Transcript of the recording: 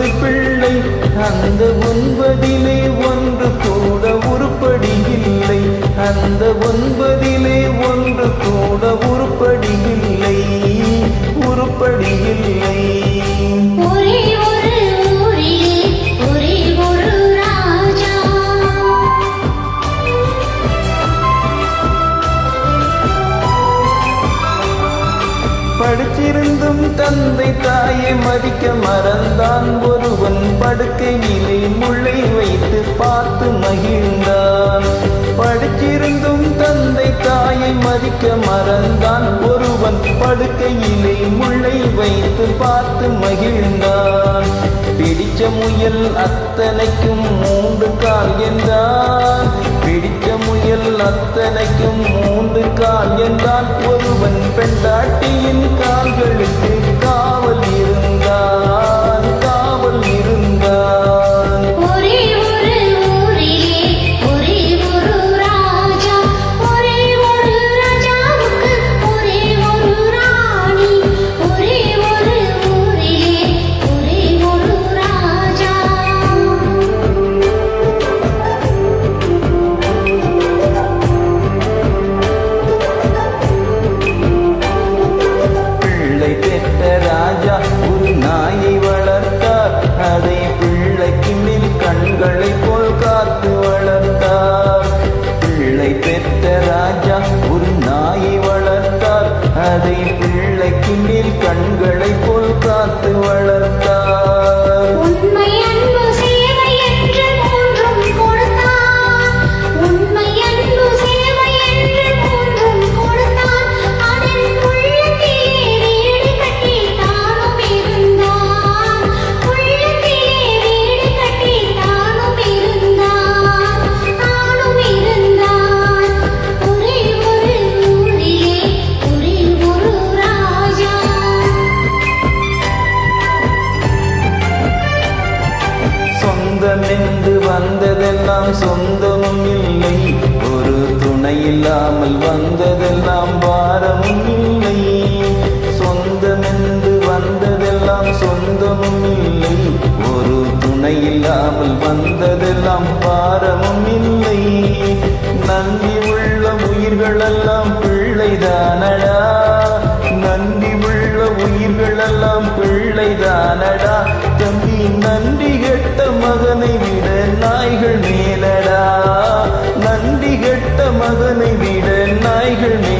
9 பிள்ளை, அந்த 9 ஒன்று கூட உருப்படி இல்லை. அந்த 9 ஒன்று கூட உருப்படி இல்லை, உருப்படி இல்லை. படிச்சிருந்தும் தந்தை தாயை மதிக்க மறந்தான் ஒருவன். படுக்கையிலே முள்ளை வைத்து பார்த்து மகிழ்ந்தான். படிச்சிருந்தும் தந்தை தாயை மதிக்க மறந்தான் ஒருவன். படுக்கையிலே முள்ளை வைத்து பார்த்து மகிழ்ந்தான். பிடிச்ச முயல் அத்தனைக்கும் 3 கால் என்றான். பிடிச்ச முயல் அத்தனைக்கும் 3 கால் என்றான். ஒருவன் பெண்டாட்டியின் கால்களுக்கு காவல் இருந்தான், காவல் இருந்தான். ராஜா ஒரு நாயை வளர்த்தார். அதை பிள்ளைக்கு மேல் கண்களை போல் காத்து வளர்த்தார். பிள்ளை பெற்ற ராஜா ஒரு நாயை வளர்த்தார். அதை பிள்ளைக்கு மேல் கண்களை போல் காத்து வளர்த்தார். உண்மை அன்பு சேவை என்று மூன்றும் கொடுத்தான். உண்மை அன்பு சேவை என்று மூன்றும் கொடுத்தான். அதன் உள்ளத்திலே வீடு கட்டி தானும் இருந்தான். உள்ளத்திலே வீடு கட்டி தானும் இருந்தான், தானும் இருந்தான். ஒரே ஒரு ஊரிலே ஒரே ஒரு ராஜா. சொந்தமென்று வந்ததெல்லாம் சொந்தமும் இல்லை. ஒரு துணை இல்லாமல் வந்ததெல்லாம் பாரமும் இல்லை. சொந்தமென்று வந்ததெல்லாம் சொந்தமும் இல்லை. ஒரு துணை இல்லாமல் வந்ததெல்லாம் பாரமும் இல்லை. நன்றி உள்ள உயிர்களெல்லாம் பிள்ளைதானடா. நன்றி உள்ள உயிர்களெல்லாம் பிள்ளைதானடா. தம்பி நன்றி கெட்ட மகனை விட நாய்கள் மேலடா. நன்றி கெட்ட மகனை விட நாய்கள் மேல்